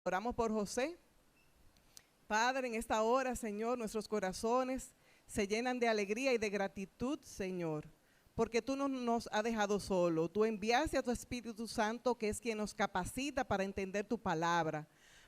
Oramos por José. Padre, en esta hora, Señor, nuestros corazones se llenan de alegría y de gratitud, Señor, porque tú no nos has dejado solo. Tú enviaste a tu Espíritu Santo, que es quien nos capacita para entender tu palabra,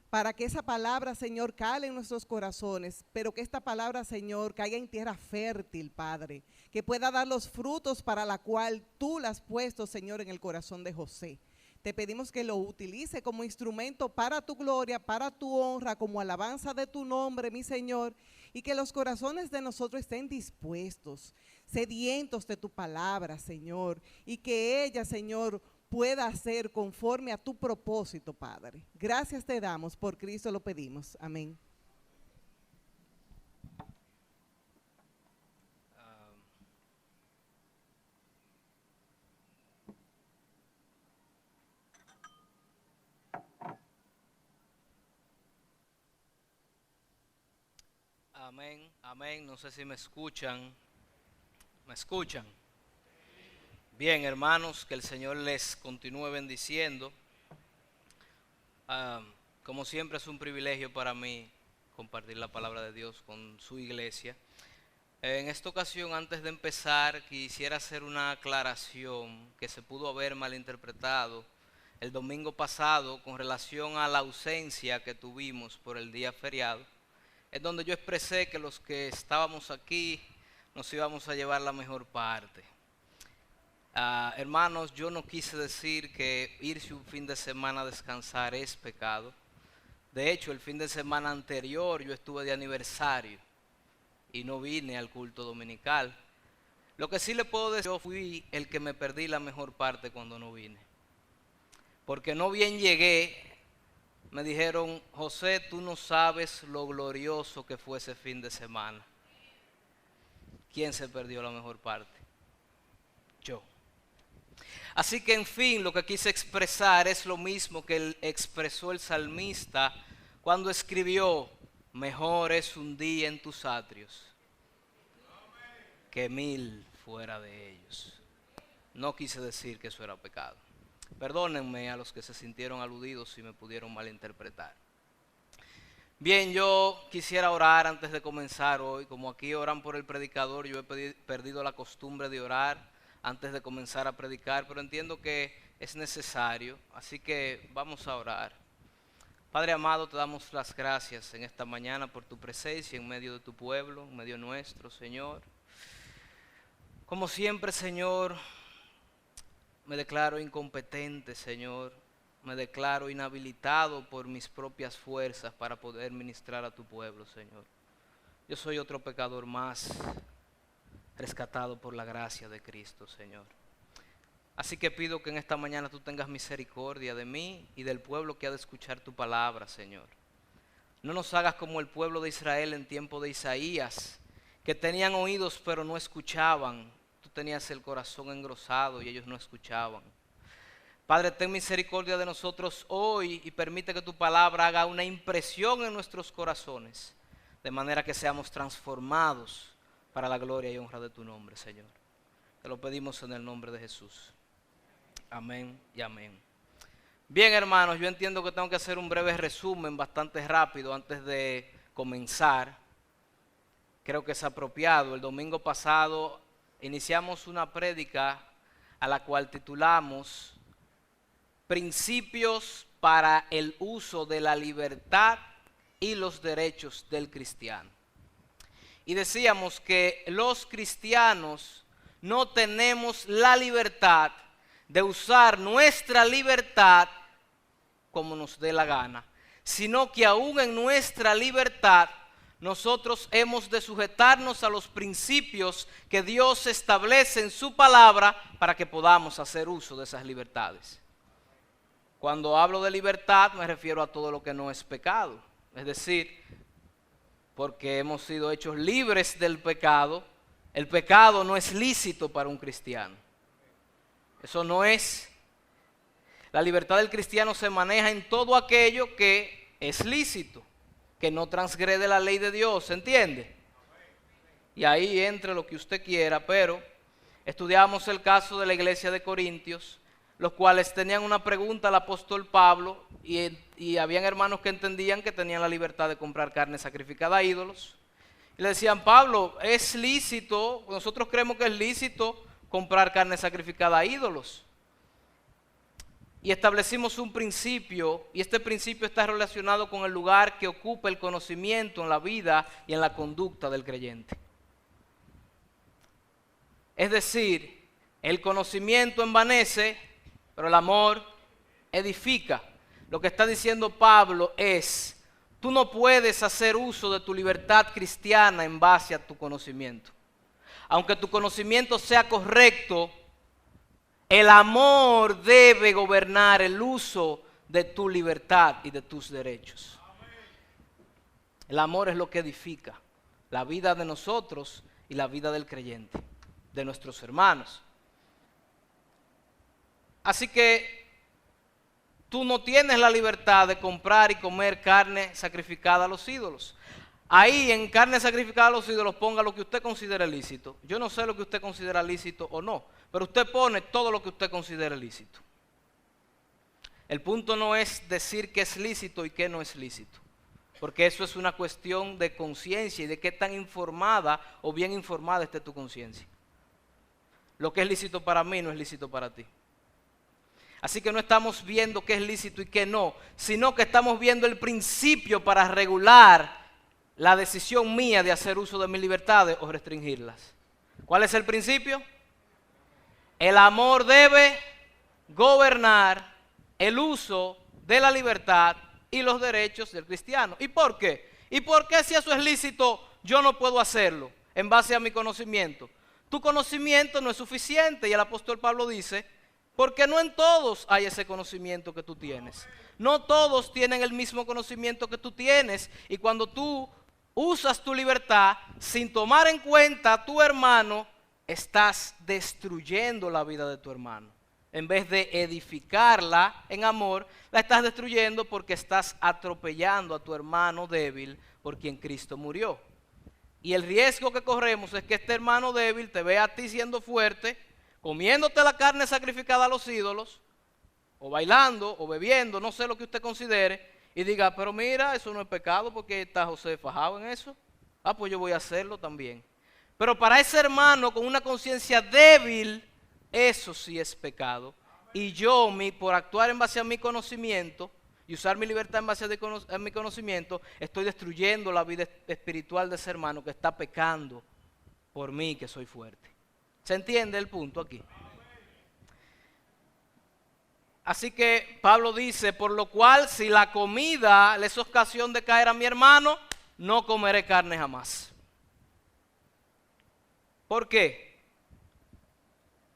para que esa palabra, Señor, cale en nuestros corazones, pero que esta palabra, Señor, caiga en tierra fértil, Padre, que pueda dar los frutos para la cual tú la has puesto, Señor, en el corazón de José. Te pedimos que lo utilice como instrumento para tu gloria, para tu honra, como alabanza de tu nombre, mi Señor, y que los corazones de nosotros estén dispuestos, sedientos de tu palabra, Señor, y que ella, Señor, pueda hacer conforme a tu propósito, Padre. Gracias te damos, por Cristo lo pedimos. Amén. Amén, amén. No sé si me escuchan. ¿Me escuchan? Bien, hermanos, que el Señor les continúe bendiciendo. Como siempre es un privilegio para mí compartir la palabra de Dios con su iglesia. En esta ocasión, antes de empezar, quisiera hacer una aclaración que se pudo haber malinterpretado el domingo pasado con relación a la ausencia que tuvimos por el día feriado. Es donde yo expresé que los que estábamos aquí nos íbamos a llevar la mejor parte. Hermanos, yo no quise decir que irse un fin de semana a descansar es pecado. De hecho, el fin de semana anterior yo estuve de aniversario y no vine al culto dominical. Lo que sí le puedo decir, yo fui el que me perdí la mejor parte cuando no vine. Porque no bien llegué, me dijeron: José, tú no sabes lo glorioso que fue ese fin de semana. ¿Quién se perdió la mejor parte? Yo. Así que, en fin, lo que quise expresar es lo mismo que expresó el salmista cuando escribió: mejor es un día en tus atrios que 1000 fuera de ellos. No quise decir que eso era pecado. Perdónenme a los que se sintieron aludidos si me pudieron malinterpretar. Bien, yo quisiera orar antes de comenzar hoy. Como aquí oran por el predicador, yo he perdido la costumbre de orar antes de comenzar a predicar, pero entiendo que es necesario, así que vamos a orar. Padre amado, te damos las gracias en esta mañana por tu presencia en medio de tu pueblo, en medio nuestro, Señor. Como siempre, Señor, me declaro incompetente, Señor. Me declaro inhabilitado por mis propias fuerzas para poder ministrar a tu pueblo, Señor. Yo soy otro pecador más, rescatado por la gracia de Cristo, Señor. Así que pido que en esta mañana tú tengas misericordia de mí y del pueblo que ha de escuchar tu palabra, Señor. No nos hagas como el pueblo de Israel en tiempo de Isaías, que tenían oídos pero no escuchaban. Tú tenías el corazón engrosado y ellos no escuchaban. Padre, ten misericordia de nosotros hoy y permite que tu palabra haga una impresión en nuestros corazones, de manera que seamos transformados para la gloria y honra de tu nombre, Señor. Te lo pedimos en el nombre de Jesús. Amén y amén. Bien, hermanos, yo entiendo que tengo que hacer un breve resumen bastante rápido antes de comenzar. Creo que es apropiado. El domingo pasado iniciamos una prédica a la cual titulamos Principios para el uso de la libertad y los derechos del cristiano. Y decíamos que los cristianos no tenemos la libertad de usar nuestra libertad como nos dé la gana, sino que aún en nuestra libertad nosotros hemos de sujetarnos a los principios que Dios establece en su palabra para que podamos hacer uso de esas libertades. Cuando hablo de libertad me refiero a todo lo que no es pecado, es decir, porque hemos sido hechos libres del pecado. El pecado no es lícito para un cristiano. Eso no es. La libertad del cristiano se maneja en todo aquello que es lícito, que no transgrede la ley de Dios, ¿se entiende? Y ahí entre lo que usted quiera, pero estudiamos el caso de la iglesia de Corintios, los cuales tenían una pregunta al apóstol Pablo y habían hermanos que entendían que tenían la libertad de comprar carne sacrificada a ídolos. Y le decían, Pablo, es lícito, nosotros creemos que es lícito comprar carne sacrificada a ídolos. Y establecimos un principio, y este principio está relacionado con el lugar que ocupa el conocimiento en la vida y en la conducta del creyente. Es decir, el conocimiento envanece, pero el amor edifica. Lo que está diciendo Pablo es, tú no puedes hacer uso de tu libertad cristiana en base a tu conocimiento. Aunque tu conocimiento sea correcto, el amor debe gobernar el uso de tu libertad y de tus derechos. El amor es lo que edifica la vida de nosotros y la vida del creyente, de nuestros hermanos. Así que tú no tienes la libertad de comprar y comer carne sacrificada a los ídolos. Ahí en carne sacrificada a los ídolos ponga lo que usted considere lícito. Yo no sé lo que usted considera lícito o no, pero usted pone todo lo que usted considere lícito. El punto no es decir qué es lícito y qué no es lícito, porque eso es una cuestión de conciencia y de qué tan informada o bien informada esté tu conciencia. Lo que es lícito para mí no es lícito para ti. Así que no estamos viendo qué es lícito y qué no, sino que estamos viendo el principio para regular la decisión mía de hacer uso de mis libertades o restringirlas. ¿Cuál es el principio? El amor debe gobernar el uso de la libertad y los derechos del cristiano. ¿Y por qué? ¿Y por qué si eso es lícito yo no puedo hacerlo en base a mi conocimiento? Tu conocimiento no es suficiente y el apóstol Pablo dice, porque no en todos hay ese conocimiento que tú tienes. No todos tienen el mismo conocimiento que tú tienes. Y cuando tú usas tu libertad sin tomar en cuenta a tu hermano, estás destruyendo la vida de tu hermano. En vez de edificarla en amor, la estás destruyendo porque estás atropellando a tu hermano débil por quien Cristo murió. Y el riesgo que corremos es que este hermano débil te vea a ti siendo fuerte, comiéndote la carne sacrificada a los ídolos, o bailando, o bebiendo, no sé lo que usted considere, y diga, pero mira, eso no es pecado porque está José fajado en eso. Ah, pues yo voy a hacerlo también. Pero para ese hermano con una conciencia débil, eso sí es pecado. Y yo, por actuar en base a mi conocimiento y usar mi libertad en base a mi conocimiento, estoy destruyendo la vida espiritual de ese hermano que está pecando por mí que soy fuerte. ¿Se entiende el punto aquí? Así que Pablo dice, por lo cual si la comida le es ocasión de caer a mi hermano, no comeré carne jamás. ¿Por qué?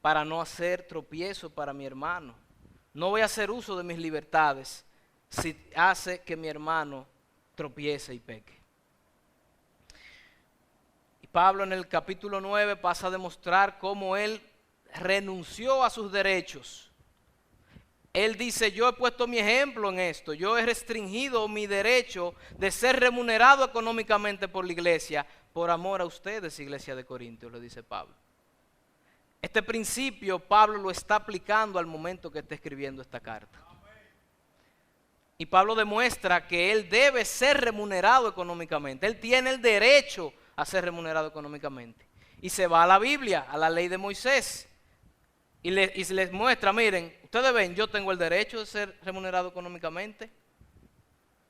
Para no hacer tropiezo para mi hermano. No voy a hacer uso de mis libertades si hace que mi hermano tropiece y peque. Y Pablo en el capítulo 9 pasa a demostrar cómo él renunció a sus derechos. Él dice, yo he puesto mi ejemplo en esto, yo he restringido mi derecho de ser remunerado económicamente por la iglesia, por amor a ustedes, iglesia de Corintios, le dice Pablo. Este principio Pablo lo está aplicando al momento que está escribiendo esta carta. Y Pablo demuestra que él debe ser remunerado económicamente, él tiene el derecho a ser remunerado económicamente. Y se va a la Biblia, a la ley de Moisés, y les muestra, miren, ustedes ven, yo tengo el derecho de ser remunerado económicamente.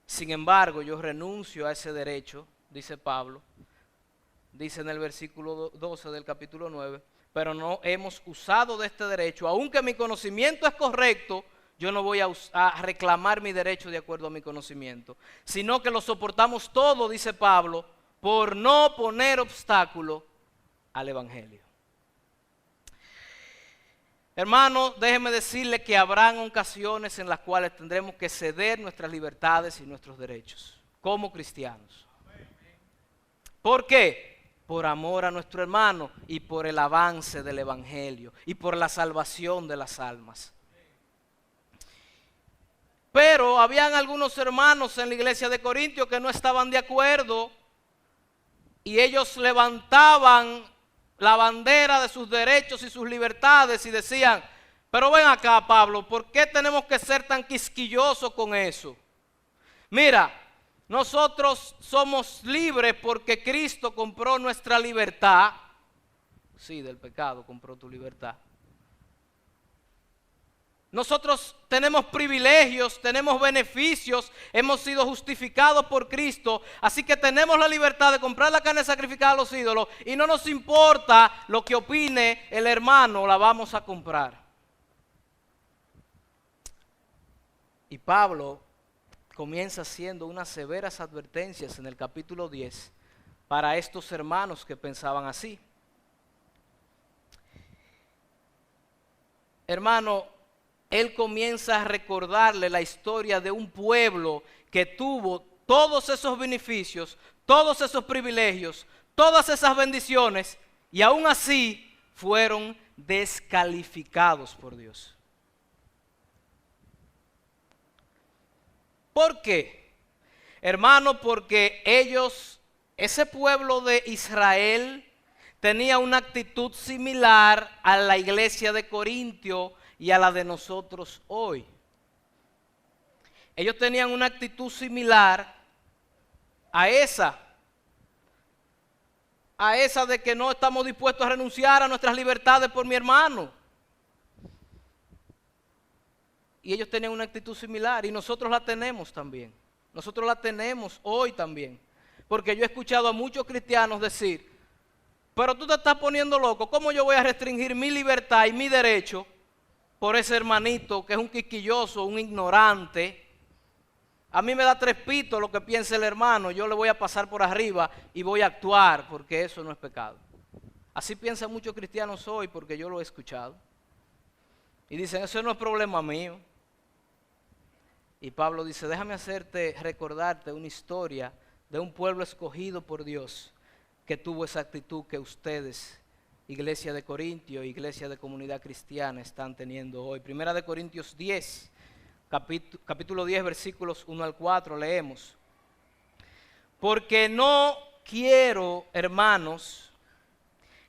Sin embargo, yo renuncio a ese derecho, dice Pablo, dice en el versículo 12 del capítulo 9, pero no hemos usado de este derecho, aunque mi conocimiento es correcto, yo no voy a reclamar mi derecho de acuerdo a mi conocimiento, sino que lo soportamos todo, dice Pablo, por no poner obstáculo al evangelio. Hermanos, déjenme decirle que habrán ocasiones en las cuales tendremos que ceder nuestras libertades y nuestros derechos como cristianos. ¿Por qué? Por amor a nuestro hermano y por el avance del evangelio y por la salvación de las almas. Pero habían algunos hermanos en la iglesia de Corintios que no estaban de acuerdo y ellos levantaban la bandera de sus derechos y sus libertades y decían, Pero ven acá, Pablo, ¿por qué tenemos que ser tan quisquillosos con eso? Mira, nosotros somos libres porque Cristo compró nuestra libertad. Sí, del pecado compró tu libertad. Nosotros tenemos privilegios, tenemos beneficios, hemos sido justificados por Cristo, así que tenemos la libertad de comprar la carne sacrificada a los ídolos y no nos importa lo que opine el hermano, la vamos a comprar. Y Pablo comienza haciendo unas severas advertencias en el capítulo 10 para estos hermanos que pensaban así. Hermano, él comienza a recordarle la historia de un pueblo que tuvo todos esos beneficios, todos esos privilegios, todas esas bendiciones, y aún así fueron descalificados por Dios. ¿Por qué? Hermano, porque ellos, ese pueblo de Israel, tenía una actitud similar a la iglesia de Corintio y a la de nosotros hoy. Ellos tenían una actitud similar a esa de que no estamos dispuestos a renunciar a nuestras libertades por mi hermano. Y ellos tenían una actitud similar y nosotros la tenemos también. Nosotros la tenemos hoy también. Porque yo he escuchado a muchos cristianos decir, pero tú te estás poniendo loco, ¿cómo yo voy a restringir mi libertad y mi derecho por ese hermanito que es un quisquilloso, un ignorante? A mí me da 3 pitos lo que piense el hermano, yo le voy a pasar por arriba y voy a actuar porque eso no es pecado. Así piensan muchos cristianos hoy porque yo lo he escuchado. Y dicen, eso no es problema mío. Y Pablo dice, déjame recordarte una historia de un pueblo escogido por Dios que tuvo esa actitud que ustedes, iglesia de Corintio, iglesia de comunidad cristiana, están teniendo hoy. Primera de Corintios 10, capítulo 10, versículos 1 al 4, leemos. Porque no quiero, hermanos,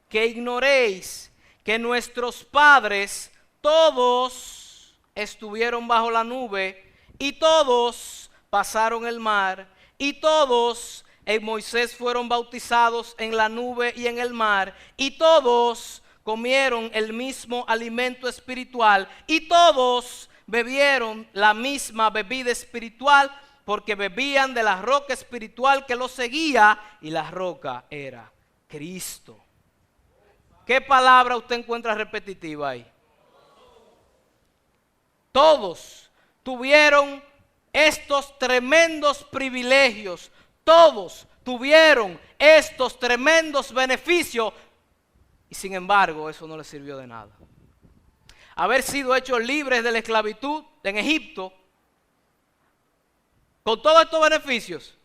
que ignoréis que nuestros padres todos estuvieron bajo la nube y todos pasaron el mar y todos en Moisés fueron bautizados en la nube y en el mar y todos comieron el mismo alimento espiritual y todos bebieron la misma bebida espiritual porque bebían de la roca espiritual que los seguía y la roca era Cristo. ¿Qué palabra usted encuentra repetitiva ahí? Todos tuvieron estos tremendos privilegios, todos tuvieron estos tremendos beneficios y sin embargo eso no les sirvió de nada. Haber sido hechos libres de la esclavitud en Egipto, con todos estos beneficios,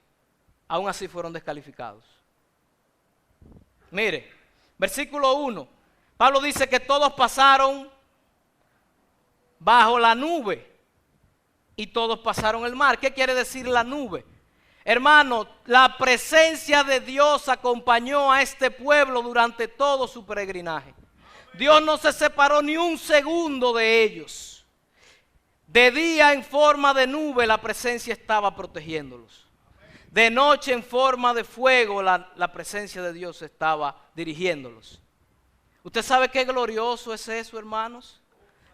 aún así fueron descalificados. Mire, versículo 1, Pablo dice que todos pasaron bajo la nube y todos pasaron el mar. ¿Qué quiere decir la nube? Hermano, la presencia de Dios acompañó a este pueblo durante todo su peregrinaje. Dios no se separó ni un segundo de ellos. De día en forma de nube la presencia estaba protegiéndolos. De noche en forma de fuego la presencia de Dios estaba dirigiéndolos. ¿Usted sabe qué glorioso es eso, hermanos?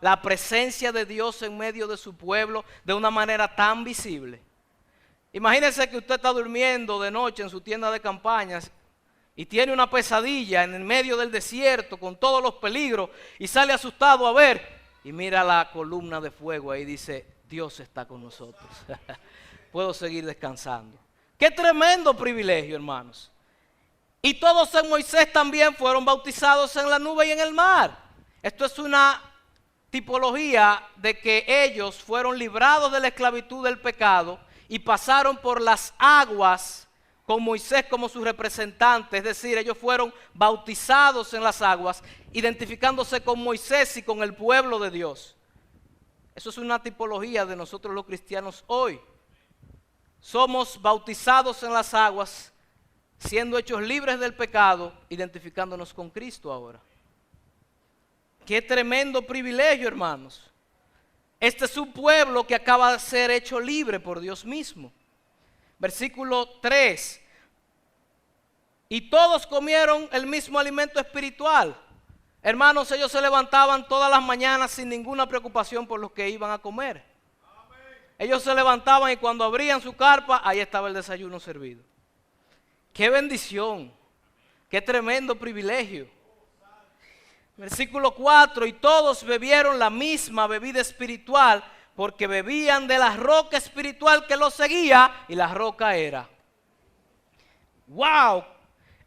La presencia de Dios en medio de su pueblo de una manera tan visible. Imagínense que usted está durmiendo de noche en su tienda de campañas y tiene una pesadilla en el medio del desierto con todos los peligros y sale asustado a ver y mira la columna de fuego ahí y dice, Dios está con nosotros. Puedo seguir descansando. Qué tremendo privilegio, hermanos. Y todos en Moisés también fueron bautizados en la nube y en el mar. Esto es una tipología de que ellos fueron librados de la esclavitud del pecado y pasaron por las aguas con Moisés como su representante, es decir, ellos fueron bautizados en las aguas, identificándose con Moisés y con el pueblo de Dios. Eso es una tipología de nosotros los cristianos hoy. Somos bautizados en las aguas, siendo hechos libres del pecado, identificándonos con Cristo ahora. Qué tremendo privilegio, hermanos. Este es un pueblo que acaba de ser hecho libre por Dios mismo. Versículo 3. Y todos comieron el mismo alimento espiritual. Hermanos, ellos se levantaban todas las mañanas sin ninguna preocupación por lo que iban a comer. Ellos se levantaban y cuando abrían su carpa, ahí estaba el desayuno servido. ¡Qué bendición! ¡Qué tremendo privilegio! Versículo 4, y todos bebieron la misma bebida espiritual, porque bebían de la roca espiritual que los seguía, y la roca era. ¡Wow!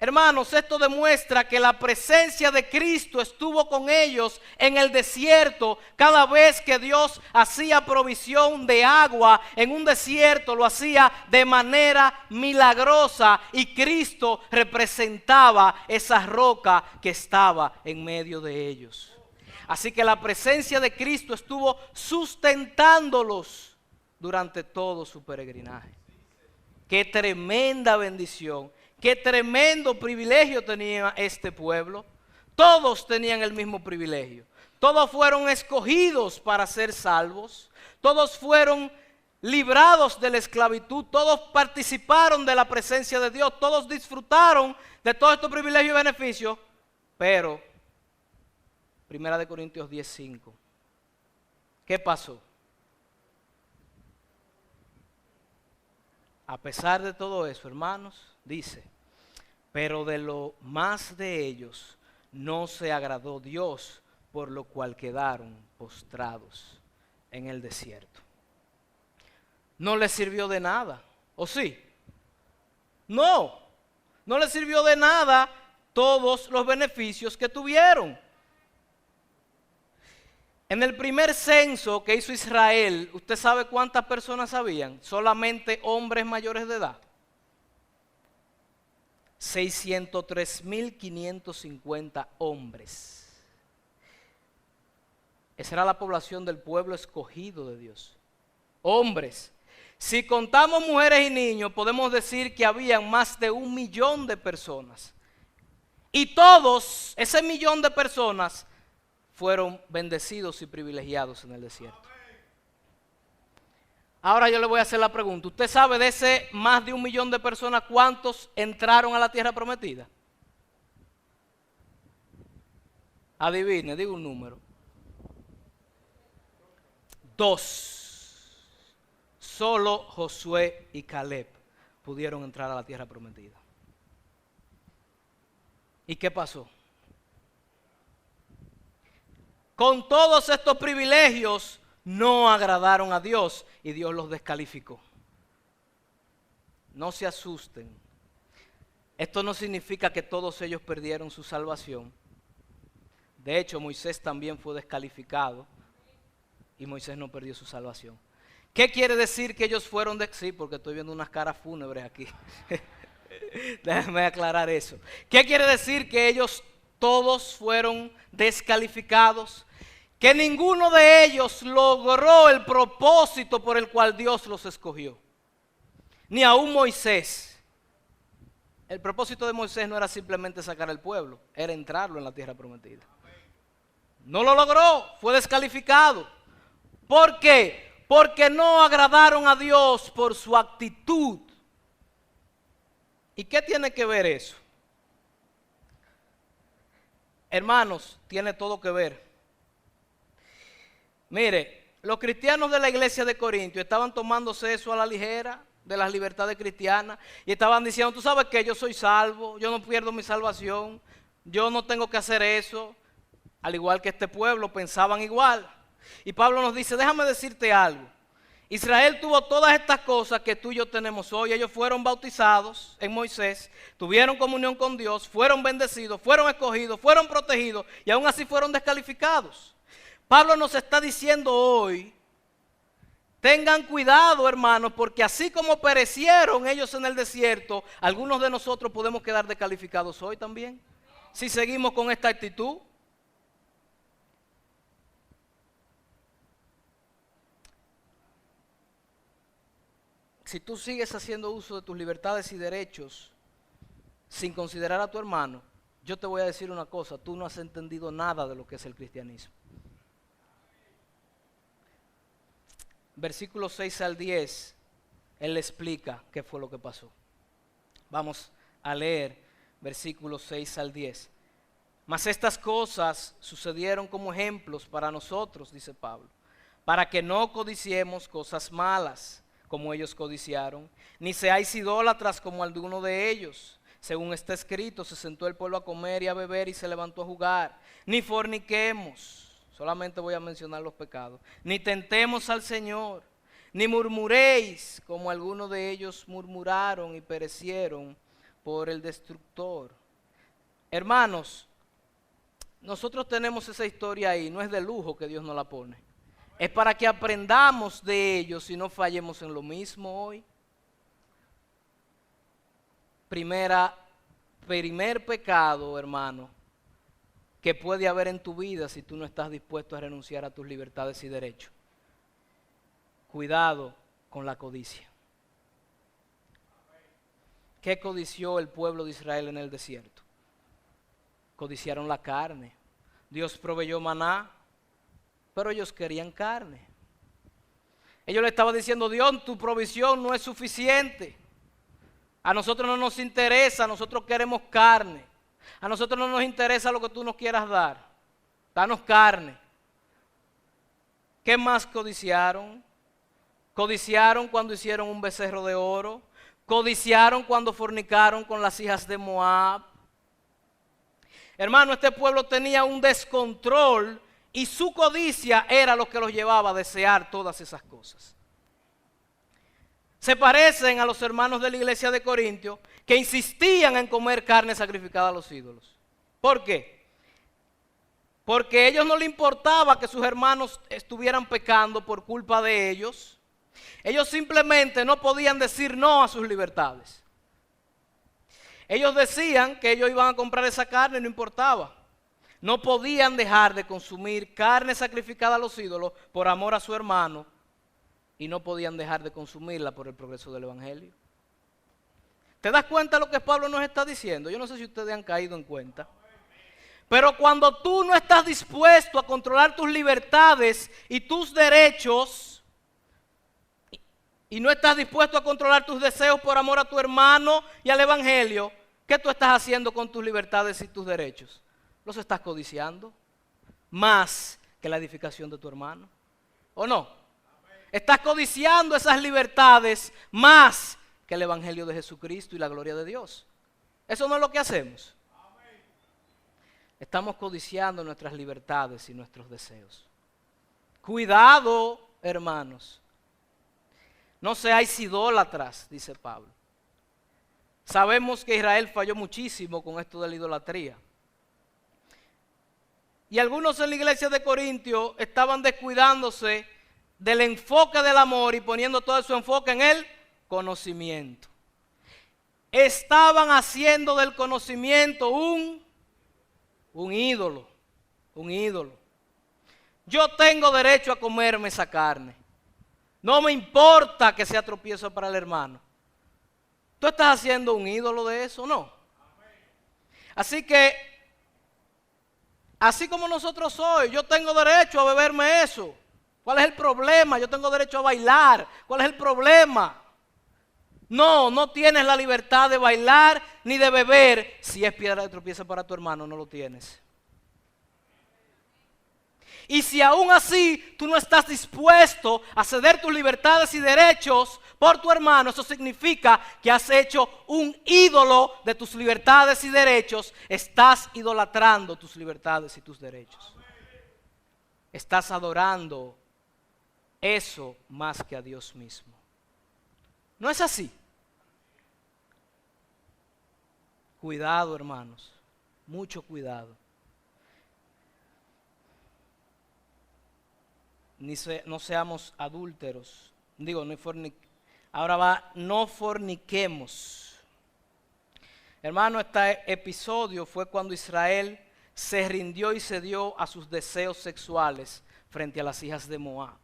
Hermanos, esto demuestra que la presencia de Cristo estuvo con ellos en el desierto. Cada vez que Dios hacía provisión de agua en un desierto, lo hacía de manera milagrosa, y Cristo representaba esa roca que estaba en medio de ellos. Así que la presencia de Cristo estuvo sustentándolos durante todo su peregrinaje. ¡Qué tremenda bendición! ¡Qué tremendo privilegio tenía este pueblo! Todos tenían el mismo privilegio. Todos fueron escogidos para ser salvos. Todos fueron librados de la esclavitud. Todos participaron de la presencia de Dios. Todos disfrutaron de todos estos privilegios y beneficios. Pero, 1 Corintios 10:5, ¿qué pasó? A pesar de todo eso, hermanos, dice, pero de lo más de ellos no se agradó Dios, por lo cual quedaron postrados en el desierto. No les sirvió de nada, ¿o sí? No les sirvió de nada todos los beneficios que tuvieron. En el primer censo que hizo Israel, ¿usted sabe cuántas personas habían? Solamente hombres mayores de edad. 603.550 hombres. Esa era la población del pueblo escogido de Dios. Hombres. Si contamos mujeres y niños, podemos decir que habían más de 1 millón de personas. Y todos, ese 1 millón de personas, fueron bendecidos y privilegiados en el desierto. Ahora yo le voy a hacer la pregunta. ¿Usted sabe de ese más de 1 millón de personas cuántos entraron a la tierra prometida? Adivine, diga un número. 2. Solo Josué y Caleb pudieron entrar a la tierra prometida. ¿Y qué pasó? Con todos estos privilegios no agradaron a Dios y Dios los descalificó. No se asusten. Esto no significa que todos ellos perdieron su salvación. De hecho, Moisés también fue descalificado y Moisés no perdió su salvación. ¿Qué quiere decir que ellos fueron Sí, porque estoy viendo unas caras fúnebres aquí. Déjame aclarar eso. ¿Qué quiere decir que ellos todos fueron descalificados? Que ninguno de ellos logró el propósito por el cual Dios los escogió. Ni aún Moisés. El propósito de Moisés no era simplemente sacar al pueblo, era entrarlo en la tierra prometida. No lo logró, fue descalificado. ¿Por qué? Porque no agradaron a Dios por su actitud. ¿Y qué tiene que ver eso? Hermanos, tiene todo que ver. Mire, los cristianos de la iglesia de Corintios estaban tomándose eso a la ligera, de las libertades cristianas, y estaban diciendo, tú sabes que yo soy salvo, yo no pierdo mi salvación, yo no tengo que hacer eso. Al igual que este pueblo, pensaban igual. Y Pablo nos dice, déjame decirte algo. Israel tuvo todas estas cosas que tú y yo tenemos hoy. Ellos fueron bautizados en Moisés, tuvieron comunión con Dios, fueron bendecidos, fueron escogidos, fueron protegidos y aún así fueron descalificados. Pablo nos está diciendo hoy, tengan cuidado, hermanos, porque así como perecieron ellos en el desierto, algunos de nosotros podemos quedar descalificados hoy también, si seguimos con esta actitud. Si tú sigues haciendo uso de tus libertades y derechos sin considerar a tu hermano, yo te voy a decir una cosa, tú no has entendido nada de lo que es el cristianismo. Versículos 6 al 10, él le explica qué fue lo que pasó. Vamos a leer versículos 6 al 10. Mas estas cosas sucedieron como ejemplos para nosotros, dice Pablo, para que no codiciemos cosas malas como ellos codiciaron, ni seáis idólatras como alguno de ellos. Según está escrito, se sentó el pueblo a comer y a beber y se levantó a jugar. Ni forniquemos, solamente voy a mencionar los pecados, ni tentemos al Señor, ni murmuréis como algunos de ellos murmuraron y perecieron por el destructor. Hermanos, nosotros tenemos esa historia ahí, no es de lujo que Dios nos la pone. Es para que aprendamos de ellos y no fallemos en lo mismo hoy. Primer pecado, hermano, que puede haber en tu vida si tú no estás dispuesto a renunciar a tus libertades y derechos. Cuidado con la codicia. ¿Qué codició el pueblo de Israel en el desierto? Codiciaron la carne. Dios proveyó maná, pero ellos querían carne. Ellos le estaban diciendo, Dios, tu provisión no es suficiente. A nosotros no nos interesa, nosotros queremos carne. A nosotros no nos interesa lo que tú nos quieras dar. Danos carne. ¿Qué más codiciaron? Codiciaron cuando hicieron un becerro de oro. Codiciaron cuando fornicaron con las hijas de Moab. Hermano, este pueblo tenía un descontrol y su codicia era lo que los llevaba a desear todas esas cosas. Se parecen a los hermanos de la iglesia de Corintios que insistían en comer carne sacrificada a los ídolos. ¿Por qué? Porque a ellos no les importaba que sus hermanos estuvieran pecando por culpa de ellos. Ellos simplemente no podían decir no a sus libertades. Ellos decían que ellos iban a comprar esa carne y no importaba. No podían dejar de consumir carne sacrificada a los ídolos por amor a su hermano y no podían dejar de consumirla por el progreso del evangelio. ¿Te das cuenta de lo que Pablo nos está diciendo? Yo no sé si ustedes han caído en cuenta. Pero cuando tú no estás dispuesto a controlar tus libertades y tus derechos y no estás dispuesto a controlar tus deseos por amor a tu hermano y al evangelio, ¿qué tú estás haciendo con tus libertades y tus derechos? Los estás codiciando más que la edificación de tu hermano, ¿o no? Estás codiciando esas libertades más que el evangelio de Jesucristo y la gloria de Dios. Eso no es lo que hacemos. Estamos codiciando nuestras libertades y nuestros deseos. Cuidado, hermanos. No seáis idólatras, dice Pablo. Sabemos que Israel falló muchísimo con esto de la idolatría. Y algunos en la iglesia de Corintios estaban descuidándose del enfoque del amor y poniendo todo su enfoque en el conocimiento. Estaban haciendo del conocimiento un ídolo, un ídolo. Yo tengo derecho a comerme esa carne. No me importa que sea tropiezo para el hermano. ¿Tú estás haciendo un ídolo de eso? No. Así que, así como nosotros hoy, yo tengo derecho a beberme eso. ¿Cuál es el problema? Yo tengo derecho a bailar. ¿Cuál es el problema? No, no tienes la libertad de bailar ni de beber. Si es piedra de tropiezo para tu hermano, no lo tienes. Y si aún así tú no estás dispuesto a ceder tus libertades y derechos por tu hermano, eso significa que has hecho un ídolo de tus libertades y derechos. Estás idolatrando tus libertades y tus derechos. Estás adorando eso más que a Dios mismo. ¿No es así? Cuidado, hermanos, mucho cuidado. No seamos adúlteros. No forniquemos. Hermano, este episodio fue cuando Israel se rindió y cedió a sus deseos sexuales frente a las hijas de Moab.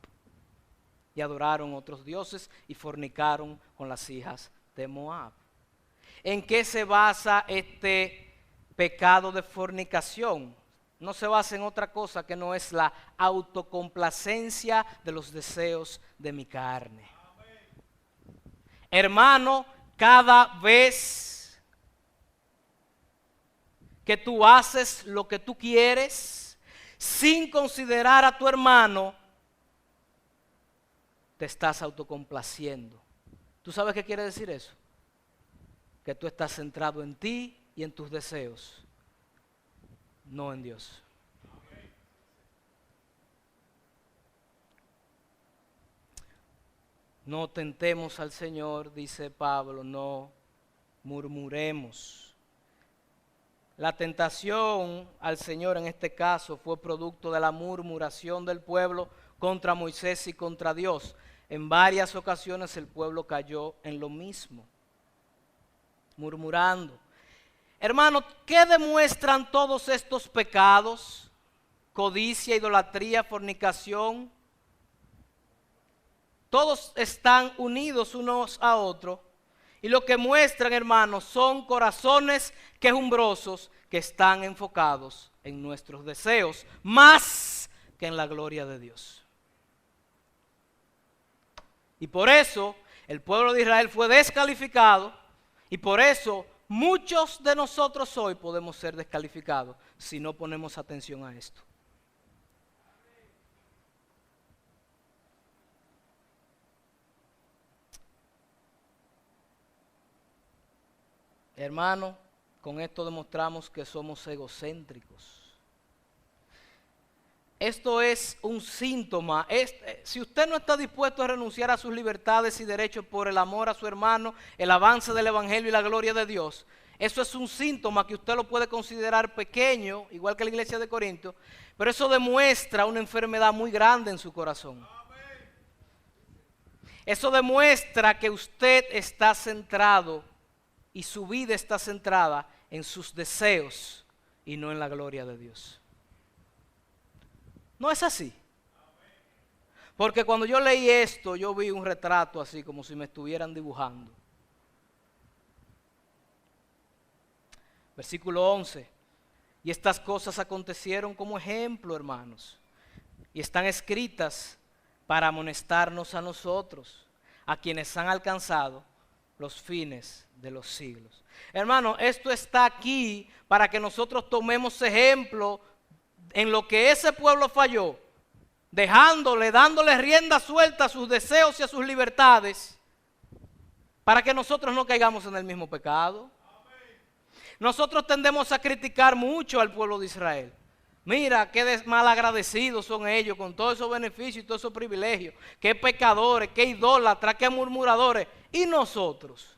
Y adoraron otros dioses y fornicaron con las hijas de Moab. ¿En qué se basa este pecado de fornicación no se basa en otra cosa que no es la autocomplacencia de los deseos de mi carne. Hermano, cada vez que tú haces lo que tú quieres sin considerar a tu hermano, te estás autocomplaciendo. ¿Tú sabes qué quiere decir eso? Que tú estás centrado en ti y en tus deseos, no en Dios. No tentemos al Señor, dice Pablo, no murmuremos. La tentación al Señor en este caso fue producto de la murmuración del pueblo contra Moisés y contra Dios. En varias ocasiones el pueblo cayó en lo mismo, murmurando. Hermanos, ¿qué demuestran todos estos pecados? Codicia, idolatría, fornicación. Todos están unidos unos a otros. Y lo que muestran, hermanos, son corazones quejumbrosos que están enfocados en nuestros deseos, más que en la gloria de Dios. Y por eso el pueblo de Israel fue descalificado, y por eso muchos de nosotros hoy podemos ser descalificados si no ponemos atención a esto. Hermano, con esto demostramos que somos egocéntricos. Esto es un síntoma. Si usted no está dispuesto a renunciar a sus libertades y derechos por el amor a su hermano, el avance del evangelio y la gloria de Dios, eso es un síntoma que usted lo puede considerar pequeño, igual que la iglesia de Corinto, pero eso demuestra una enfermedad muy grande en su corazón. Eso demuestra que usted está centrado y su vida está centrada en sus deseos y no en la gloria de Dios. ¿No es así? Porque cuando yo leí esto, yo vi un retrato así como si me estuvieran dibujando. Versículo 11. Y estas cosas acontecieron como ejemplo, hermanos, y están escritas para amonestarnos a nosotros, a quienes han alcanzado los fines de los siglos. Hermano, esto está aquí para que nosotros tomemos ejemplo en lo que ese pueblo falló, dándole rienda suelta a sus deseos y a sus libertades, para que nosotros no caigamos en el mismo pecado. Nosotros tendemos a criticar mucho al pueblo de Israel. Mira qué malagradecidos son ellos con todos esos beneficios y todos esos privilegios. Qué pecadores, qué idólatras, qué murmuradores. ¿Y nosotros?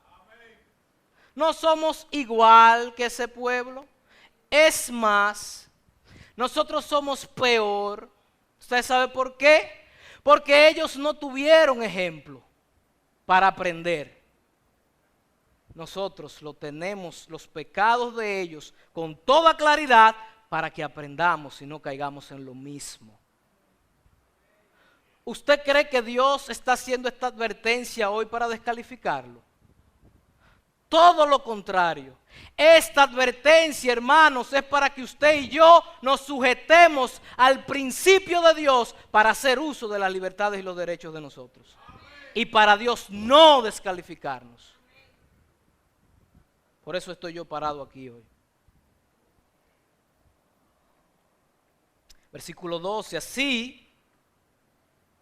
¿No somos igual que ese pueblo? Es más, nosotros somos peor. ¿Usted sabe por qué? Porque ellos no tuvieron ejemplo para aprender. Nosotros lo tenemos, los pecados de ellos, con toda claridad para que aprendamos y no caigamos en lo mismo. ¿Usted cree que Dios está haciendo esta advertencia hoy para descalificarlo? Todo lo contrario. Esta advertencia, hermanos, es para que usted y yo nos sujetemos al principio de Dios para hacer uso de las libertades y los derechos de nosotros. Y para Dios no descalificarnos. Por eso estoy yo parado aquí hoy. Versículo 12, así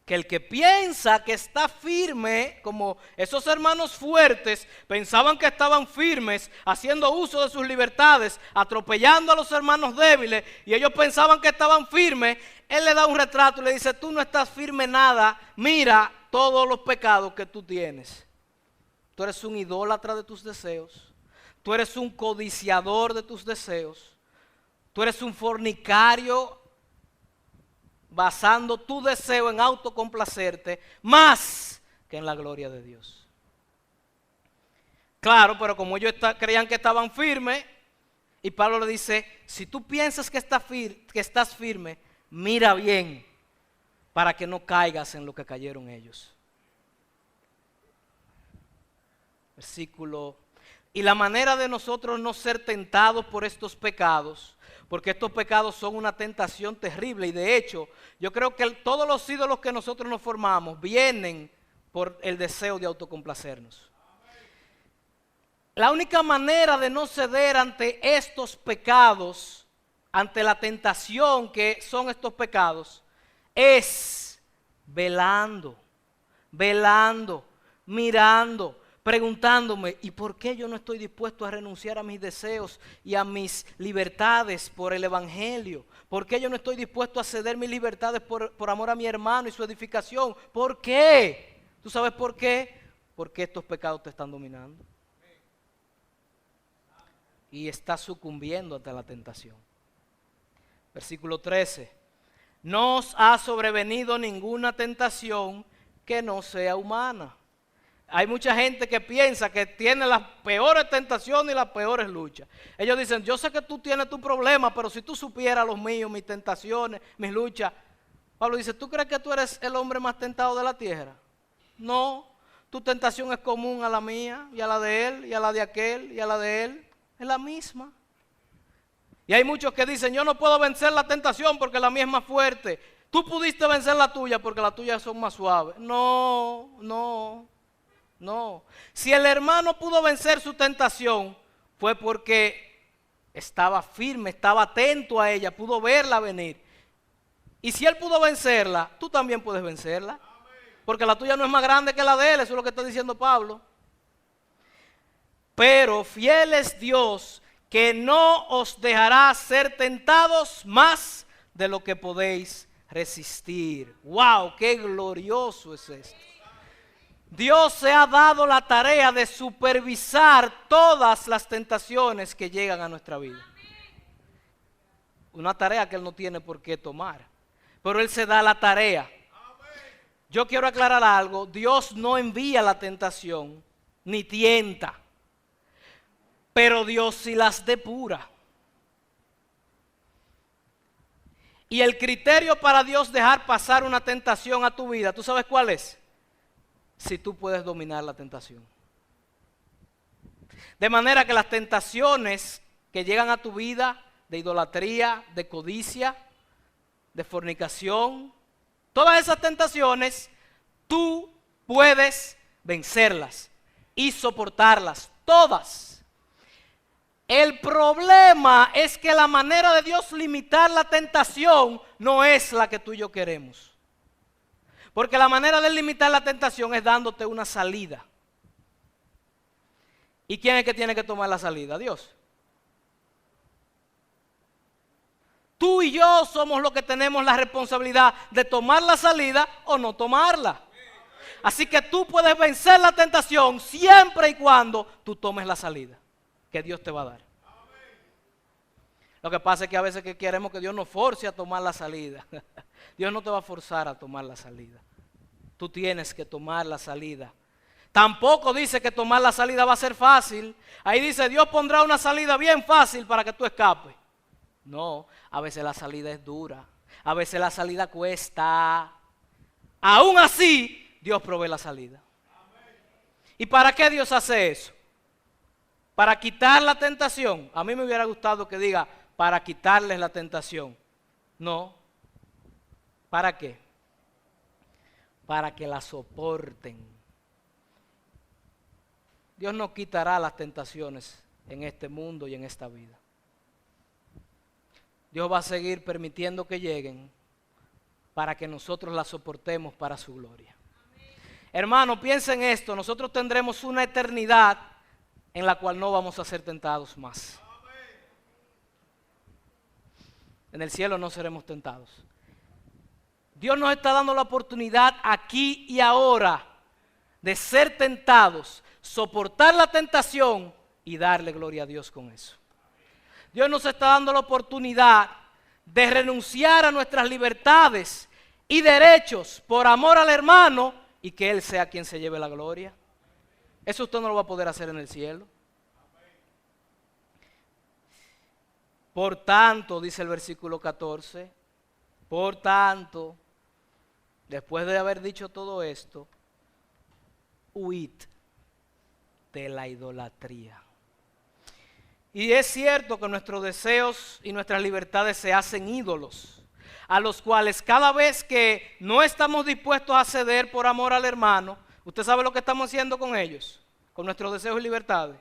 que el que piensa que está firme, como esos hermanos fuertes pensaban que estaban firmes, haciendo uso de sus libertades, atropellando a los hermanos débiles, y ellos pensaban que estaban firmes, él le da un retrato y le dice, tú no estás firme nada, mira todos los pecados que tú tienes. Tú eres un idólatra de tus deseos, tú eres un codiciador de tus deseos, tú eres un fornicario, basando tu deseo en autocomplacerte más que en la gloria de Dios. Claro, pero como ellos creían que estaban firmes, y Pablo le dice, si tú piensas que estás firme, mira bien para que no caigas en lo que cayeron ellos. Versículo Y la manera de nosotros no ser tentados por estos pecados, porque estos pecados son una tentación terrible, y de hecho, yo creo que todos los ídolos que nosotros nos formamos vienen por el deseo de autocomplacernos. La única manera de no ceder ante estos pecados, ante la tentación que son estos pecados, es velando, mirando, preguntándome, ¿y por qué yo no estoy dispuesto a renunciar a mis deseos y a mis libertades por el Evangelio? ¿Por qué yo no estoy dispuesto a ceder mis libertades por amor a mi hermano y su edificación? ¿Por qué? ¿Tú sabes por qué? Porque estos pecados te están dominando. Y estás sucumbiendo ante la tentación. Versículo 13. No os ha sobrevenido ninguna tentación que no sea humana. Hay mucha gente que piensa que tiene las peores tentaciones y las peores luchas. Ellos dicen, yo sé que tú tienes tu problema, pero si tú supieras los míos, mis tentaciones, mis luchas. Pablo dice, ¿tú crees que tú eres el hombre más tentado de la tierra? No, tu tentación es común a la mía, y a la de él, y a la de aquel, y a la de él. Es la misma. Y hay muchos que dicen, yo no puedo vencer la tentación porque la mía es más fuerte. Tú pudiste vencer la tuya porque las tuyas son más suaves. No. Si el hermano pudo vencer su tentación, fue porque estaba firme, estaba atento a ella, pudo verla venir. Y si él pudo vencerla, tú también puedes vencerla. Porque la tuya no es más grande que la de él, eso es lo que está diciendo Pablo. Pero fiel es Dios, que no os dejará ser tentados más de lo que podéis resistir. ¡Wow! ¡Qué glorioso es esto! Dios se ha dado la tarea de supervisar todas las tentaciones que llegan a nuestra vida. Una tarea que Él no tiene por qué tomar, pero Él se da la tarea. Yo quiero aclarar algo, Dios no envía la tentación, ni tienta, pero Dios sí las depura. Y el criterio para Dios dejar pasar una tentación a tu vida, ¿tú sabes cuál es? Si tú puedes dominar la tentación. De manera que las tentaciones que llegan a tu vida, de idolatría, de codicia, de fornicación, todas esas tentaciones, tú puedes vencerlas y soportarlas, todas. El problema es que la manera de Dios limitar la tentación no es la que tú y yo queremos. Porque la manera de limitar la tentación es dándote una salida. ¿Y quién es que tiene que tomar la salida? Dios. Tú y yo somos los que tenemos la responsabilidad de tomar la salida o no tomarla. Así que tú puedes vencer la tentación siempre y cuando tú tomes la salida que Dios te va a dar. Lo que pasa es que a veces que queremos que Dios nos force a tomar la salida. Dios no te va a forzar a tomar la salida. Tú tienes que tomar la salida. Tampoco dice que tomar la salida va a ser fácil. Ahí dice, Dios pondrá una salida bien fácil para que tú escapes. No, a veces la salida es dura. A veces la salida cuesta. Aún así, Dios provee la salida. ¿Y para qué Dios hace eso? Para quitar la tentación. A mí me hubiera gustado que diga, para quitarles la tentación. No. ¿Para qué? Para que la soporten. Dios no quitará las tentaciones en este mundo y en esta vida. Dios va a seguir permitiendo que lleguen para que nosotros las soportemos para su gloria. Hermano, piensen esto, nosotros tendremos una eternidad en la cual no vamos a ser tentados más. En el cielo no seremos tentados. Dios nos está dando la oportunidad aquí y ahora de ser tentados, soportar la tentación y darle gloria a Dios con eso. Dios nos está dando la oportunidad de renunciar a nuestras libertades y derechos por amor al hermano y que Él sea quien se lleve la gloria. Eso usted no lo va a poder hacer en el cielo. Por tanto, dice el versículo 14, por tanto, después de haber dicho todo esto, huid de la idolatría. Y es cierto que nuestros deseos y nuestras libertades se hacen ídolos, a los cuales cada vez que no estamos dispuestos a ceder por amor al hermano, ¿usted sabe lo que estamos haciendo con ellos? Con nuestros deseos y libertades.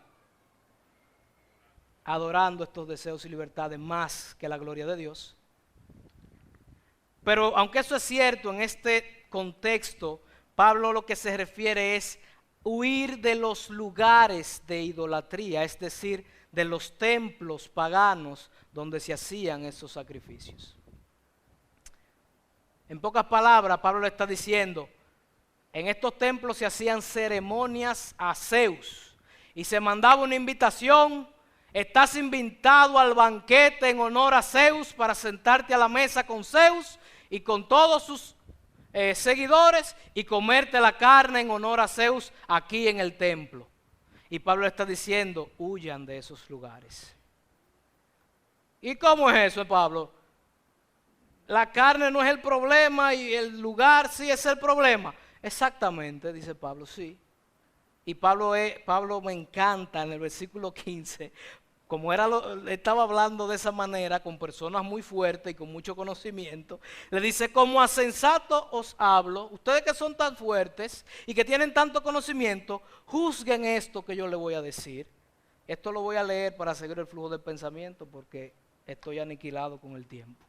Adorando estos deseos y libertades más que la gloria de Dios. Pero aunque eso es cierto, en este contexto, Pablo lo que se refiere es huir de los lugares de idolatría, es decir, de los templos paganos donde se hacían esos sacrificios. En pocas palabras, Pablo le está diciendo, en estos templos se hacían ceremonias a Zeus y se mandaba una invitación: estás invitado al banquete en honor a Zeus para sentarte a la mesa con Zeus y con todos sus seguidores y comerte la carne en honor a Zeus aquí en el templo. Y Pablo está diciendo, huyan de esos lugares. ¿Y cómo es eso, Pablo? La carne no es el problema y el lugar sí es el problema. Exactamente, dice Pablo, sí. Y Pablo me encanta en el versículo 15, como estaba hablando de esa manera con personas muy fuertes y con mucho conocimiento, le dice, como a sensato os hablo, ustedes que son tan fuertes y que tienen tanto conocimiento, juzguen esto que yo les voy a decir. Esto lo voy a leer para seguir el flujo del pensamiento porque estoy aniquilado con el tiempo.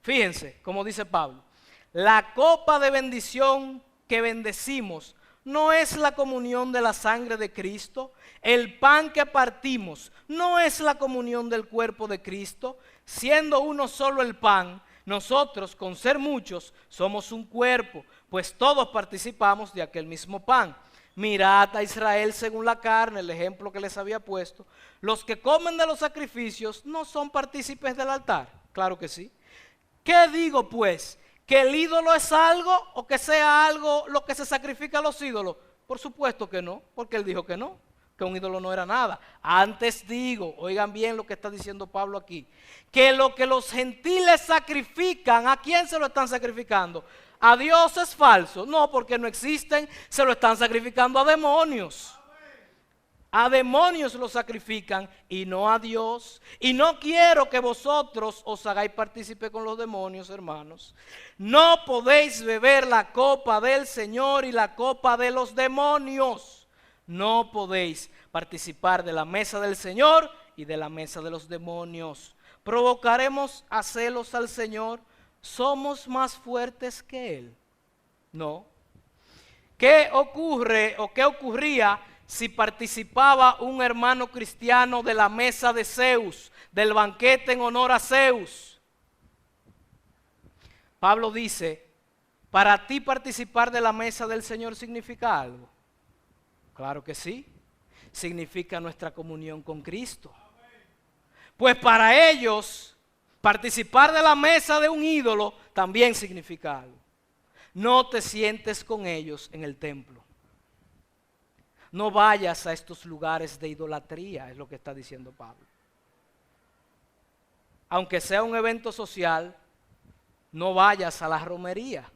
Fíjense, como dice Pablo, la copa de bendición que bendecimos no es la comunión de la sangre de Cristo. El pan que partimos no es la comunión del cuerpo de Cristo. Siendo uno solo el pan, nosotros, con ser muchos, somos un cuerpo, pues todos participamos de aquel mismo pan. Mirad a Israel según la carne, el ejemplo que les había puesto. Los que comen de los sacrificios no son partícipes del altar. Claro que sí. ¿Qué digo pues? ¿Que el ídolo es algo o que sea algo lo que se sacrifica a los ídolos? Por supuesto que no, porque él dijo que no, que un ídolo no era nada. Antes digo, oigan bien lo que está diciendo Pablo aquí, que lo que los gentiles sacrifican, ¿a quién se lo están sacrificando? ¿A Dios es falso? No, porque no existen, se lo están sacrificando a demonios. A demonios lo sacrifican y no a Dios. Y no quiero que vosotros os hagáis partícipe con los demonios, hermanos. No podéis beber la copa del Señor y la copa de los demonios. No podéis participar de la mesa del Señor y de la mesa de los demonios. ¿Provocaremos a celos al Señor? ¿Somos más fuertes que Él? No. ¿Qué ocurre o qué ocurría si participaba un hermano cristiano de la mesa de Zeus, del banquete en honor a Zeus? Pablo dice, ¿para ti participar de la mesa del Señor significa algo? Claro que sí, significa nuestra comunión con Cristo. Pues para ellos, participar de la mesa de un ídolo también significa algo. No te sientes con ellos en el templo. No vayas a estos lugares de idolatría, es lo que está diciendo Pablo. Aunque sea un evento social, no vayas a la romería.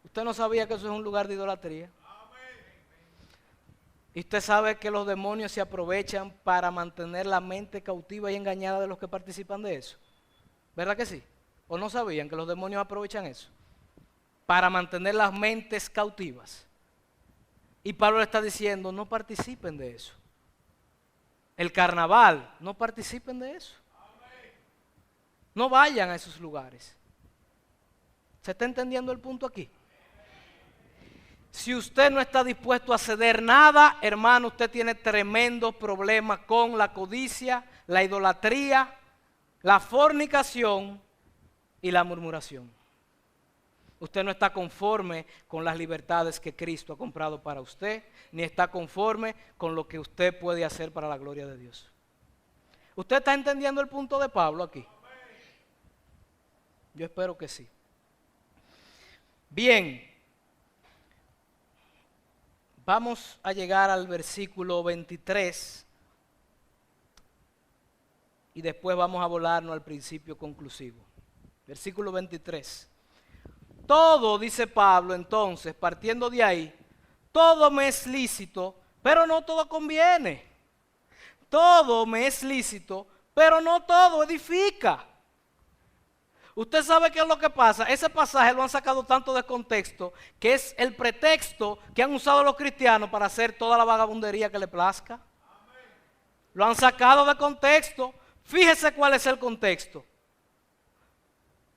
¿Usted no sabía que eso es un lugar de idolatría? Y usted sabe que los demonios se aprovechan para mantener la mente cautiva y engañada de los que participan de eso. ¿Verdad que sí? ¿O no sabían que los demonios aprovechan eso? Para mantener las mentes cautivas. Y Pablo le está diciendo, no participen de eso. El carnaval, no participen de eso. No vayan a esos lugares. ¿Se está entendiendo el punto aquí? Si usted no está dispuesto a ceder nada, hermano, usted tiene tremendos problemas con la codicia, la idolatría, la fornicación y la murmuración. Usted no está conforme con las libertades que Cristo ha comprado para usted, ni está conforme con lo que usted puede hacer para la gloria de Dios. ¿Usted está entendiendo el punto de Pablo aquí? Yo espero que sí. Bien, vamos a llegar al versículo 23 y después vamos a volarnos al principio conclusivo. Versículo 23. Todo, dice Pablo entonces, partiendo de ahí, todo me es lícito, pero no todo conviene. Todo me es lícito, pero no todo edifica. Usted sabe qué es lo que pasa. Ese pasaje lo han sacado tanto de contexto que es el pretexto que han usado los cristianos para hacer toda la vagabundería que le plazca. Lo han sacado de contexto. Fíjese cuál es el contexto.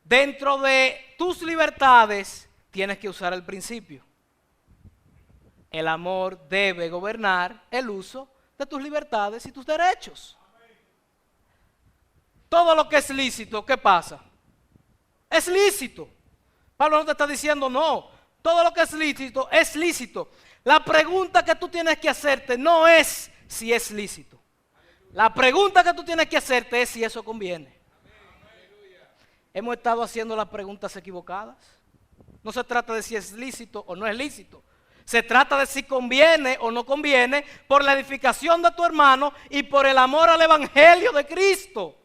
Dentro de tus libertades tienes que usar el principio. El amor debe gobernar el uso de tus libertades y tus derechos. Todo lo que es lícito, ¿qué pasa? Es lícito. Pablo no te está diciendo no. Todo lo que es lícito es lícito. La pregunta que tú tienes que hacerte no es si es lícito. La pregunta que tú tienes que hacerte es si eso conviene. Hemos estado haciendo las preguntas equivocadas. No se trata de si es lícito o no es lícito. Se trata de si conviene o no conviene por la edificación de tu hermano y por el amor al evangelio de Cristo.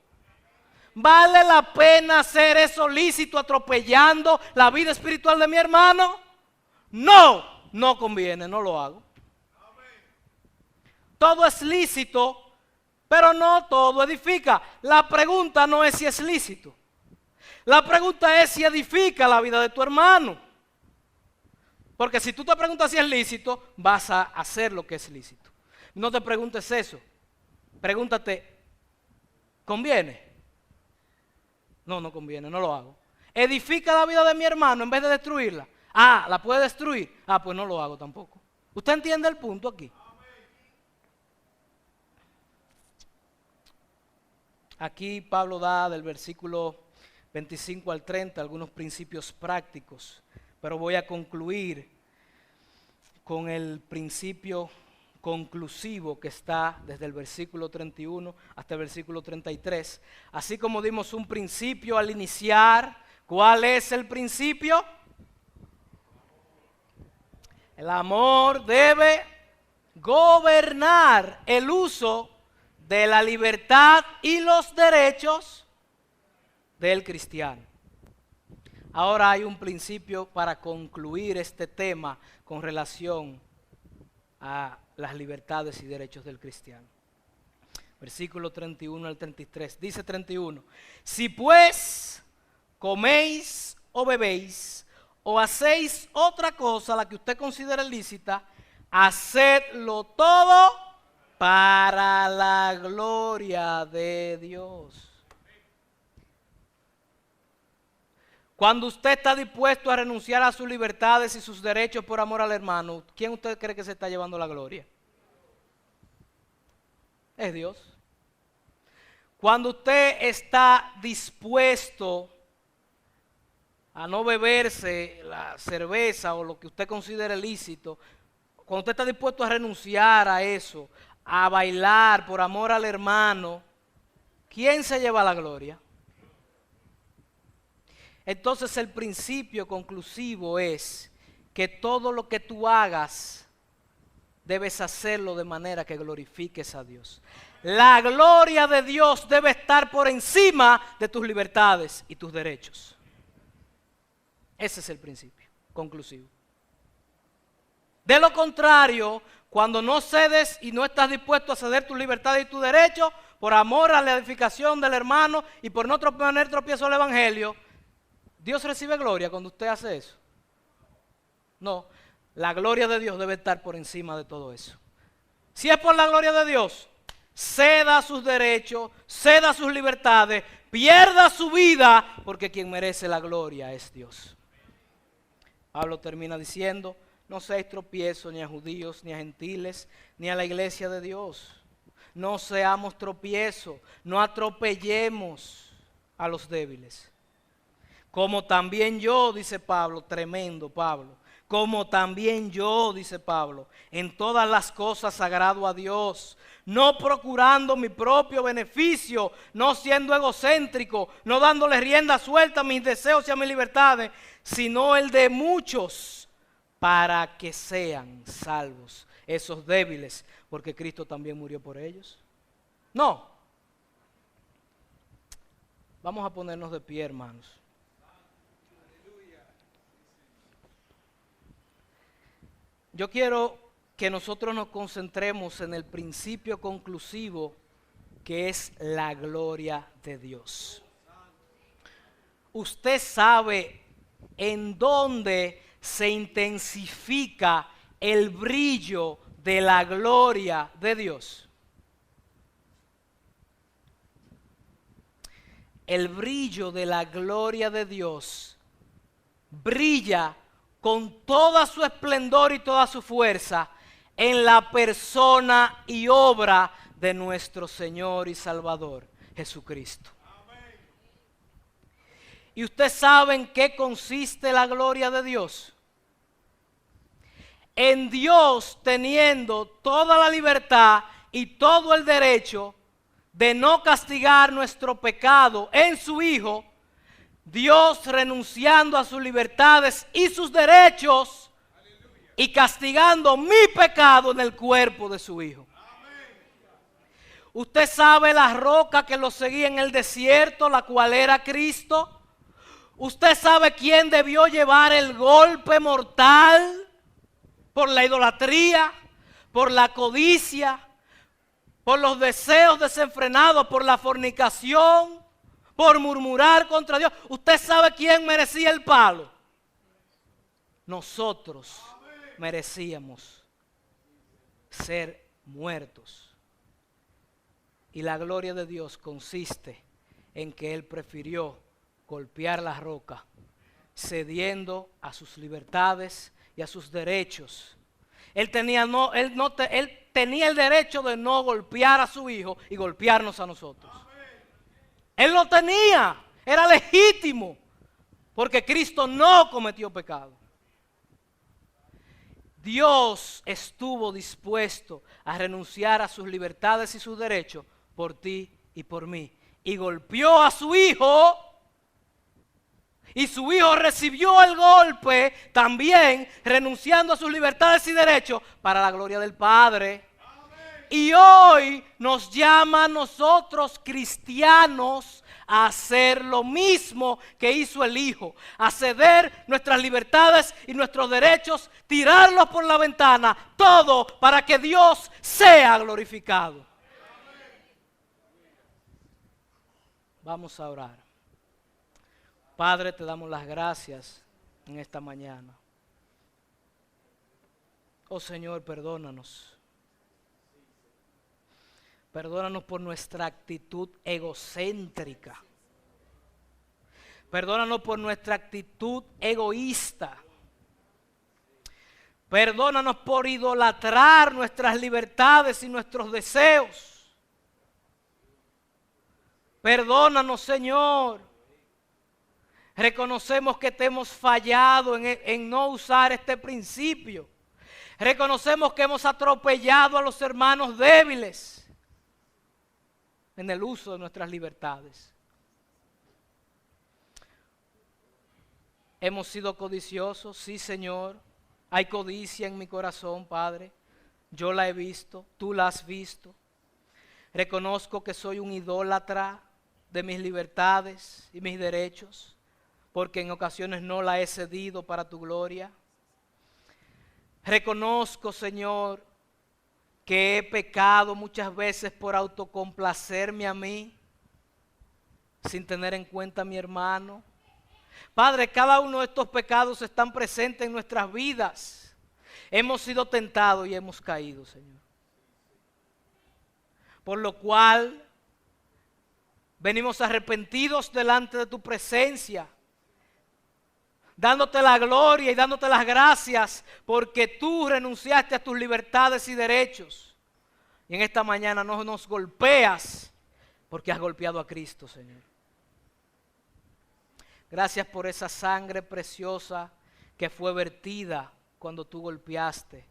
¿Vale la pena hacer eso lícito atropellando la vida espiritual de mi hermano? No, no conviene, no lo hago. Todo es lícito, pero no todo edifica. La pregunta no es si es lícito. La pregunta es si edifica la vida de tu hermano. Porque si tú te preguntas si es lícito, vas a hacer lo que es lícito. No te preguntes eso. Pregúntate, ¿conviene? No, no conviene, no lo hago. ¿Edifica la vida de mi hermano en vez de destruirla? Ah, ¿la puede destruir? Ah, pues no lo hago tampoco. ¿Usted entiende el punto aquí? Aquí Pablo da del versículo 25 al 30 algunos principios prácticos, pero voy a concluir con el principio conclusivo que está desde el versículo 31 hasta el versículo 33. Así como dimos un principio al iniciar, ¿cuál es el principio? El amor debe gobernar el uso de la libertad y los derechos del cristiano. Ahora hay un principio para concluir este tema con relación a las libertades y derechos del cristiano. Versículo 31 al 33. Dice 31. Si pues coméis o bebéis o hacéis otra cosa, la que usted considere lícita, hacedlo todo para la gloria de Dios. Cuando usted está dispuesto a renunciar a sus libertades y sus derechos por amor al hermano, ¿quién usted cree que se está llevando la gloria? Es Dios. Cuando usted está dispuesto a no beberse la cerveza o lo que usted considere lícito, cuando usted está dispuesto a renunciar a eso, a bailar por amor al hermano, ¿quién se lleva la gloria? Entonces el principio conclusivo es que todo lo que tú hagas debes hacerlo de manera que glorifiques a Dios. La gloria de Dios debe estar por encima de tus libertades y tus derechos. Ese es el principio conclusivo. De lo contrario, cuando no cedes y no estás dispuesto a ceder tus libertades y tus derechos por amor a la edificación del hermano y por no poner tropiezo al evangelio, ¿Dios recibe gloria cuando usted hace eso? No, la gloria de Dios debe estar por encima de todo eso. Si es por la gloria de Dios, ceda sus derechos, ceda sus libertades, pierda su vida, porque quien merece la gloria es Dios. Pablo termina diciendo, no seáis tropiezo ni a judíos, ni a gentiles, ni a la iglesia de Dios. No seamos tropiezo, no atropellemos a los débiles. Como también yo, dice Pablo, tremendo Pablo, como también yo, dice Pablo, en todas las cosas agrado a Dios, no procurando mi propio beneficio, no siendo egocéntrico, no dándole rienda suelta a mis deseos y a mis libertades, sino el de muchos, para que sean salvos esos débiles, porque Cristo también murió por ellos. No. Vamos a ponernos de pie, hermanos. Yo quiero que nosotros nos concentremos en el principio conclusivo, que es la gloria de Dios. Usted sabe en dónde se intensifica el brillo de la gloria de Dios. El brillo de la gloria de Dios brilla con toda su esplendor y toda su fuerza en la persona y obra de nuestro Señor y Salvador, Jesucristo. ¿Y usted sabe en qué consiste la gloria de Dios? En Dios teniendo toda la libertad y todo el derecho de no castigar nuestro pecado en su Hijo, Dios renunciando a sus libertades y sus derechos y castigando mi pecado en el cuerpo de su Hijo. Usted sabe la roca que lo seguía en el desierto, la cual era Cristo. Usted sabe quién debió llevar el golpe mortal por la idolatría, por la codicia, por los deseos desenfrenados, por la fornicación, por murmurar contra Dios. Usted sabe quién merecía el palo. Nosotros merecíamos ser muertos. Y la gloria de Dios consiste en que Él prefirió golpear la roca, cediendo a sus libertades y a sus derechos. Él tenía el derecho de no golpear a su Hijo y golpearnos a nosotros. Él lo tenía, era legítimo, porque Cristo no cometió pecado. Dios estuvo dispuesto a renunciar a sus libertades y sus derechos por ti y por mí. Y golpeó a su Hijo. Y su Hijo recibió el golpe también, renunciando a sus libertades y derechos para la gloria del Padre. Y hoy nos llama a nosotros cristianos a hacer lo mismo que hizo el Hijo, a ceder nuestras libertades y nuestros derechos, tirarlos por la ventana, todo para que Dios sea glorificado. Vamos a orar. Padre, te damos las gracias en esta mañana. Oh Señor, perdónanos. Perdónanos por nuestra actitud egocéntrica. Perdónanos por nuestra actitud egoísta. Perdónanos por idolatrar nuestras libertades y nuestros deseos. Perdónanos, Señor. Reconocemos que te hemos fallado en no usar este principio. Reconocemos que hemos atropellado a los hermanos débiles en el uso de nuestras libertades. Hemos sido codiciosos, sí, Señor. Hay codicia en mi corazón, Padre. Yo la he visto, tú la has visto. Reconozco que soy un idólatra de mis libertades y mis derechos, porque en ocasiones no la he cedido para tu gloria. Reconozco, Señor, que he pecado muchas veces por autocomplacerme a mí, sin tener en cuenta a mi hermano. Padre, cada uno de estos pecados están presentes en nuestras vidas. Hemos sido tentados y hemos caído, Señor. Por lo cual, venimos arrepentidos delante de tu presencia, dándote la gloria y dándote las gracias porque tú renunciaste a tus libertades y derechos. Y en esta mañana no nos golpeas porque has golpeado a Cristo, Señor. Gracias por esa sangre preciosa que fue vertida cuando tú golpeaste.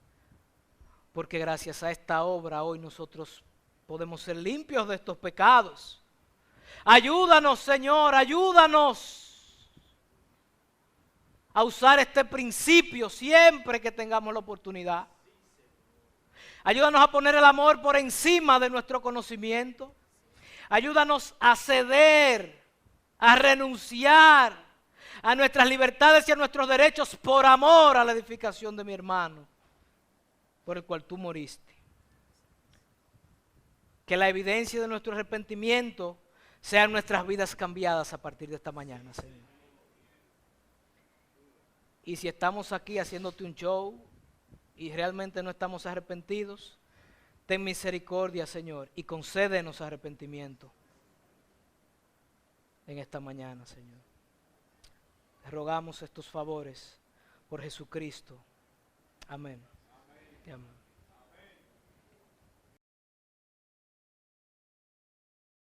Porque gracias a esta obra hoy nosotros podemos ser limpios de estos pecados. Ayúdanos, Señor, ayúdanos a usar este principio siempre que tengamos la oportunidad. Ayúdanos a poner el amor por encima de nuestro conocimiento. Ayúdanos a ceder, a renunciar a nuestras libertades y a nuestros derechos por amor a la edificación de mi hermano. por el cual tú moriste. Que la evidencia de nuestro arrepentimiento sean nuestras vidas cambiadas a partir de esta mañana, Señor. Y si estamos aquí haciéndote un show y realmente no estamos arrepentidos, ten misericordia, Señor, y concédenos arrepentimiento en esta mañana, Señor. Te rogamos estos favores por Jesucristo. Amén. Amén.